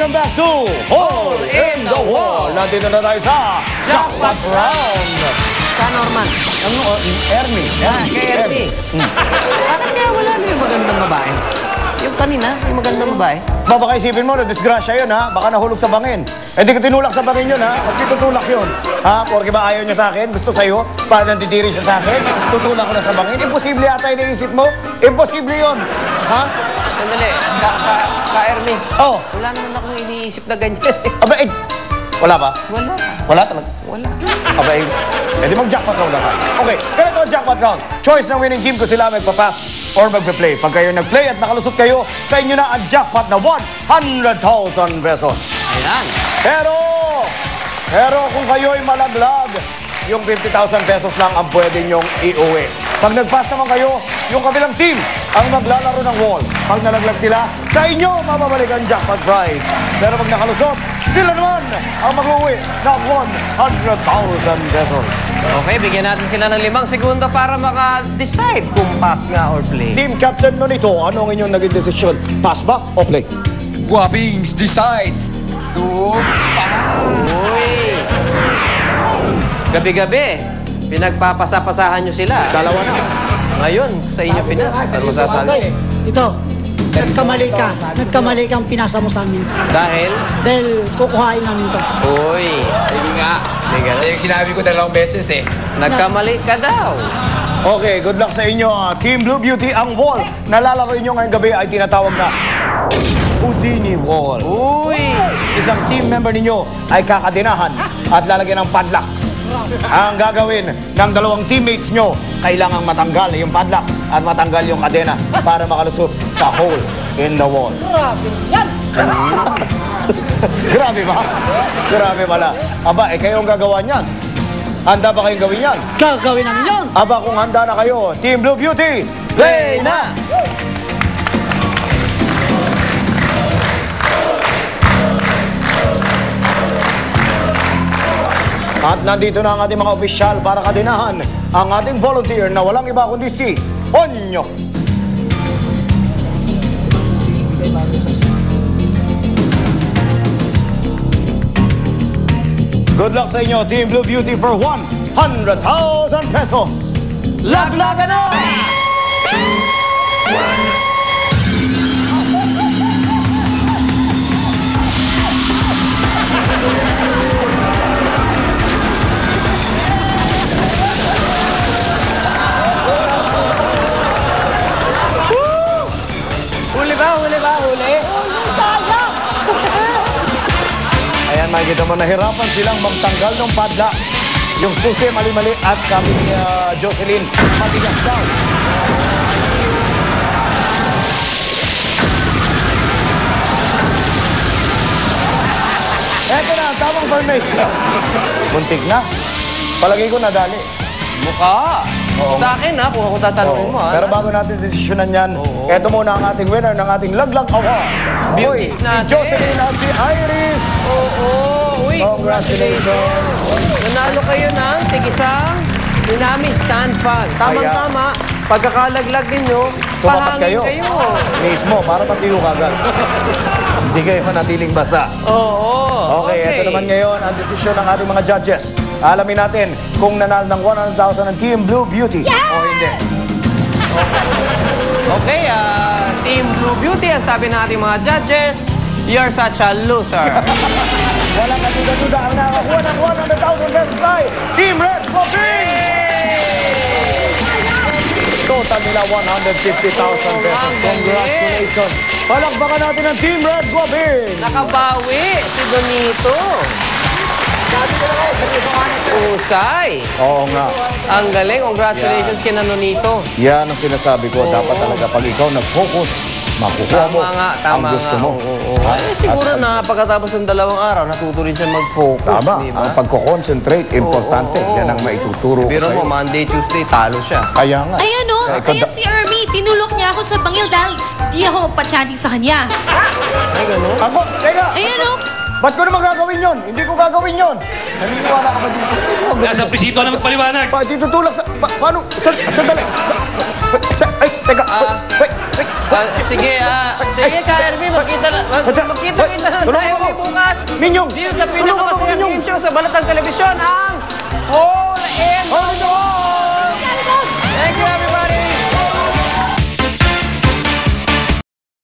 Welcome back to Hole in the Wall. Nandito na tayo sa Jackpot Round. Sa Norman. Ernie. Kay Ernie. Bakit kaya wala na yung magandang babae? Yung kanina, yung magandang babae. Baka isipin mo, na-disgrasya yun, ha? Baka nahulog sa bangin. Hindi ko tinulak sa bangin yun, ha? At tutulak yun. Ha? Porque ba ayaw niya sa akin? Gusto sa'yo? Para nandidiri siya sa akin? Tutulak ko na sa bangin? Imposible yata yung naisip mo? Imposible yun. Ha? Sandali, ka Ernie. Oh. Wala naman akong iniisip na ganyan. Aba, wala ba? Wala. Wala talaga? Wala. Aba, edi mag-jackpot round na tayo. Okay, ganito ang jackpot round. Choice ng winning team ko sila magpapass or magpa-play. Pag kayo nag-play at nakalusot kayo, sa inyo na ang jackpot na 100,000 pesos. Ayan. Pero kung kayo'y malaglag, yung 50,000 pesos lang ang pwede nyong iuwi. Pag nag-pass naman kayo, yung kabilang team ang maglalaro ng wall. Pag nalaglag sila, sa inyo mababalik ang jackpot prize. Pero pag nakalusot, sila naman ang mag-uwi ng 100,000 pesos. Okay, bigyan natin sila ng 5 segundo para maka-decide kung pass nga or play. Team captain mo nito, ano ang inyong naging desisyon? Pass ba o play? Guapings decides to Uy! Gabi-gabi, pinagpapasa-pasahan nyo sila. Dalawa na. Ngayon, sa inyo pinas. Ano masasabi? Ito, nagkamali kang pinasa mo sa amin. Dahil? Dahil kukuhain namin to. Uy! Sige nga. Yung sinabi ko 2 beses eh. Nagkamali ka daw. Okay, good luck sa inyo. Team Blue Beauty, ang wall na lalaro nyo ngayong gabi ay tinatawag na Houdini Wall. Uy! Isang team member ninyo ay kakadinahan at lalagyan ng padlock. Ang gagawin ng dalawang teammates nyo, kailangang matanggal yung padlock at matanggal yung kadena para makalusot sa hole in the wall. Grabe yan! Grabe ba? Grabe pala. Aba, kayo ang gagawa niyan. Handa ba kayong gawin yan? Gagawin namin yun! Aba, kung handa na kayo, Team Blue Beauty, play na! At nandito na ang ating mga opisyal para kadinahan ang ating volunteer na walang iba kundi si Onyo. Good luck sa inyo, Team Blue Beauty, for 100,000 pesos. Laglagan na! Huli ba? Huli ba? Huli? Sayang! Ayan, makikita mo, nahirapan silang magtanggal ng padlock. Yung susi, mali-mali, at sabi ni Jocelyn, matigas daw. Eto na, tamang formation. Muntik na. Palagi ko nadali. Mukha. Oo. Sa akin ha, kung ako tatanungin mo ha. Pero bago natin desisyonan yan, Oo. eto muna ang ating winner ng ating Laglag Award. Beauties Hoy, natin. Si Jocelyn at si Iris. Oo. Uy, Congratulations. nanalo kayo ng tig-isang Tsunami Stand Fan. Tamang-tama, pagkakalaglag ninyo, Sumapat pahangin kayo. kayo. Mismo, para patuyo kagad. Hindi kayo manatiling basa. Oo. Okay, ito naman ngayon ang desisyon ng ating mga judges. Alamin natin kung nanalo ng 100,000 ng Team Blue Beauty o hindi. Okay, Team Blue Beauty, ang sabi ng ating mga judges, you're such a loser. Walang katuda-tuda ang nakakuha ng 100,000 pesos ay Team Red Coffee! Total nila 150,000 pesos. Congratulations! Palakpakan natin ang Team Red Coffee! Nakabawi si Donito. Usay. Oo nga. Ang galing. Congratulations kina Nonito. Yan ang sinasabi ko. Dapat talaga pag ikaw nag-focus, makukuha mo Tama nga, ang tama gusto nga. mo. Oo. Ay, siguro na pagkatapos ng 2 araw, natuto rin siya mag-focus. Tama. Di ba? Ang pagko-concentrate, importante. Oo. Yan ang maituturo ko Pero sa'yo. mo, Monday, Tuesday, talo siya. Kaya nga. Ayan o, Ikaw ayan si Ermi. Tinulok niya ako sa bangil dahil di ako magpa-chanting sa kanya. Ay, gano'n? Ako, teka! Ayan o. Ba't ko naman gagawin yun? Hindi ko gagawin yun. Naniniwala ka ba dito? Nasa presito na magpaliwanag. Ditutulak sa... paano? Sandali. Ay, teka. Sige, sige ka, Ermi, magkita na tayo. Dito sa pinakamasayang game show sa Balatang Telebisyon, ang